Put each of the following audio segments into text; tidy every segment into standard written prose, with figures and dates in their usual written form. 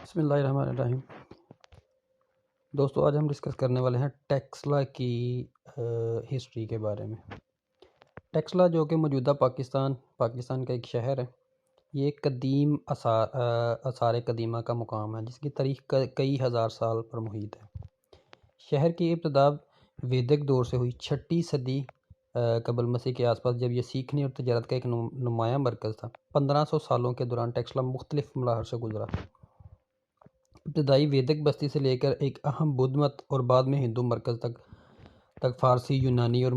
بسم اللہ الرحمن الرحیم۔ دوستو آج ہم ڈسکس کرنے والے ہیں ٹیکسلا کی ہسٹری کے بارے میں۔ ٹیکسلا جو کہ موجودہ پاکستان کا ایک شہر ہے، یہ ایک قدیم آثار قدیمہ کا مقام ہے جس کی تاریخ کئی ہزار سال پر محیط ہے۔ شہر کی ابتدا ویدک دور سے ہوئی، 6 صدی قبل مسیح کے آس پاس، جب یہ سیکھنے اور تجارت کا ایک نمایاں مرکز تھا۔ 1500 سالوں کے دوران ٹیکسلا مختلف مراحل سے گزرا۔ ابتدائی ویدک بستی سے لے کر ایک اہم بدھ مت اور بعد میں ہندو مرکز تک فارسی، یونانی اور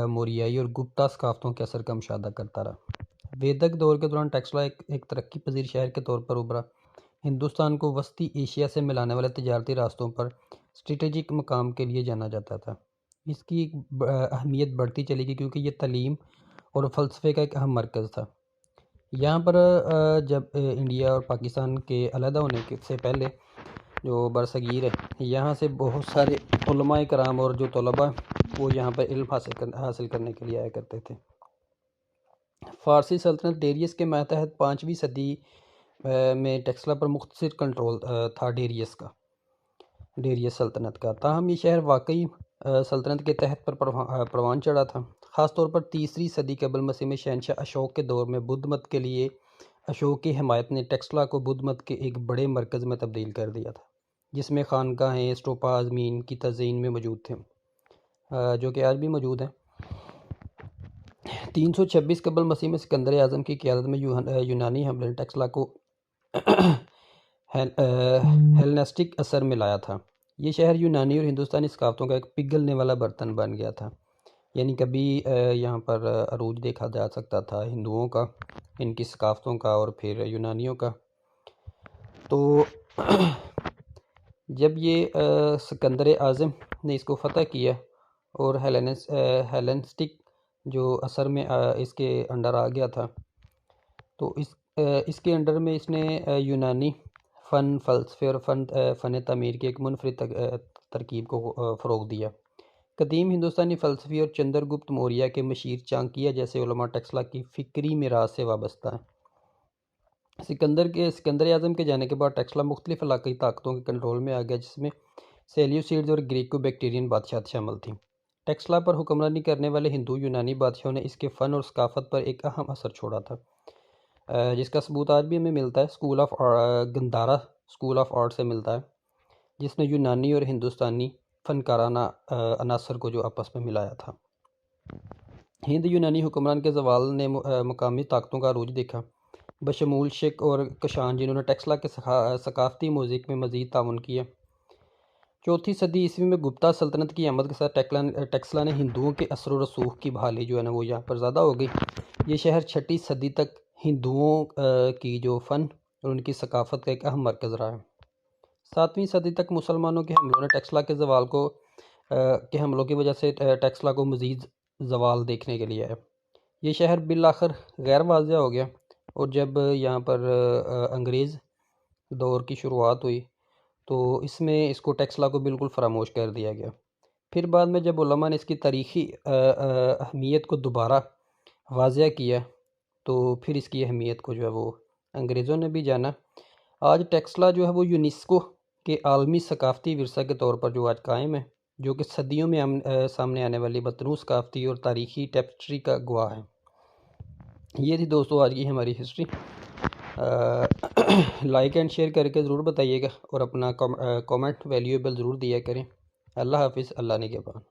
موریائی اور گپتا ثقافتوں کے اثر کا مشاہدہ کرتا رہا۔ ویدک دور کے دوران ٹیکسلا ایک ترقی پذیر شہر کے طور پر ابھرا۔ ہندوستان کو وسطی ایشیا سے ملانے والے تجارتی راستوں پر اسٹریٹجک مقام کے لیے جانا جاتا تھا۔ اس کی اہمیت بڑھتی چلی گئی کیونکہ یہ تعلیم اور فلسفے کا ایک اہم مرکز تھا۔ یہاں پر جب انڈیا اور پاکستان کے علیحدہ ہونے سے پہلے جو برصغیر ہے، یہاں سے بہت سارے علماء کرام اور جو طلباء وہ یہاں پر علم حاصل کرنے کے لیے آیا کرتے تھے۔ فارسی سلطنت ڈیریس کے ماتحت 5ویں صدی میں ٹیکسلا پر مختصر کنٹرول تھا ڈیریس سلطنت کا، تاہم یہ شہر واقعی سلطنت کے تحت پر پروان چڑھا تھا۔ خاص طور پر 3 صدی قبل مسیح میں شہنشاہ اشوک کے دور میں بدھ مت کے لیے اشوک کی حمایت نے ٹیکسلا کو بدھ مت کے ایک بڑے مرکز میں تبدیل کر دیا تھا، جس میں خانقاہیں، اسٹوپا عظمین کی تزئین میں موجود تھے، جو کہ آج بھی موجود ہیں۔ 326 قبل مسیح میں سکندر اعظم کی قیادت میں یونانی حملے نے ٹیکسلا کو ہیلنسٹک اثر میں لایا تھا۔ یہ شہر یونانی اور ہندوستانی ثقافتوں کا ایک پگھلنے والا برتن بن گیا تھا، یعنی کبھی یہاں پر عروج دیکھا جا سکتا تھا ہندوؤں کا، ان کی ثقافتوں کا، اور پھر یونانیوں کا۔ تو جب یہ سکندر اعظم نے اس کو فتح کیا اور ہیلنسٹک جو اثر میں اس کے انڈر آ گیا تھا، تو اس کے انڈر میں اس نے یونانی فن، فلسفے اور فن تعمیر کی ایک منفرد ترکیب کو فروغ دیا۔ قدیم ہندوستانی فلسفی اور چندر گپت موریہ کے مشیر چانکیہ جیسے علماء ٹیکسلا کی فکری میراث سے وابستہ ہیں۔ سکندر اعظم کے جانے کے بعد ٹیکسلا مختلف علاقائی طاقتوں کے کنٹرول میں آ گیا، جس میں سیلیوسیڈز اور گریکو بیکٹیرین بادشاہت شامل تھیں۔ ٹیکسلا پر حکمرانی کرنے والے ہندو یونانی بادشاہوں نے اس کے فن اور ثقافت پر ایک اہم اثر چھوڑا تھا، جس کا ثبوت آج بھی ہمیں ملتا ہے۔ گندھارا اسکول آف آرٹ سے ملتا ہے، جس نے یونانی اور ہندوستانی فنکارانہ عناصر کو جو آپس میں ملایا تھا۔ ہند یونانی حکمران کے زوال نے مقامی طاقتوں کا عروج دیکھا، بشمول شک اور کشان، جنہوں نے ٹیکسلا کے ثقافتی موزیک میں مزید تعاون کیا۔ 4 صدی عیسوی میں گپتا سلطنت کی آمد کے ساتھ ٹیکسلا نے ہندوؤں کے اثر و رسوخ کی بحالی جو ہے نا وہ یہاں پر زیادہ ہو گئی۔ یہ شہر 6 صدی تک ہندوؤں کی جو فن اور ان کی ثقافت کا ایک اہم مرکز رہا ہے۔ 7ویں صدی تک مسلمانوں کے حملوں نے ٹیکسلا کے حملوں کی وجہ سے ٹیکسلا کو مزید زوال دیکھنے کے لیے ہے۔ یہ شہر بالآخر غیر واضح ہو گیا، اور جب یہاں پر انگریز دور کی شروعات ہوئی تو اس کو ٹیکسلا کو بالکل فراموش کر دیا گیا۔ پھر بعد میں جب علماء نے اس کی تاریخی اہمیت کو دوبارہ واضح کیا تو پھر اس کی اہمیت کو جو ہے وہ انگریزوں نے بھی جانا۔ آج ٹیکسلا جو ہے وہ یونیسکو کے عالمی ثقافتی ورثہ کے طور پر جو آج قائم ہے، جو کہ صدیوں میں سامنے آنے والی متنوع ثقافتی اور تاریخی ٹیپسٹری کا گواہ ہے۔ یہ تھی دوستو آج کی ہماری ہسٹری۔ لائک اینڈ شیئر کر کے ضرور بتائیے گا، اور اپنا کومنٹ ویلیویبل ضرور دیا کریں۔ اللہ حافظ، اللہ نگہبان۔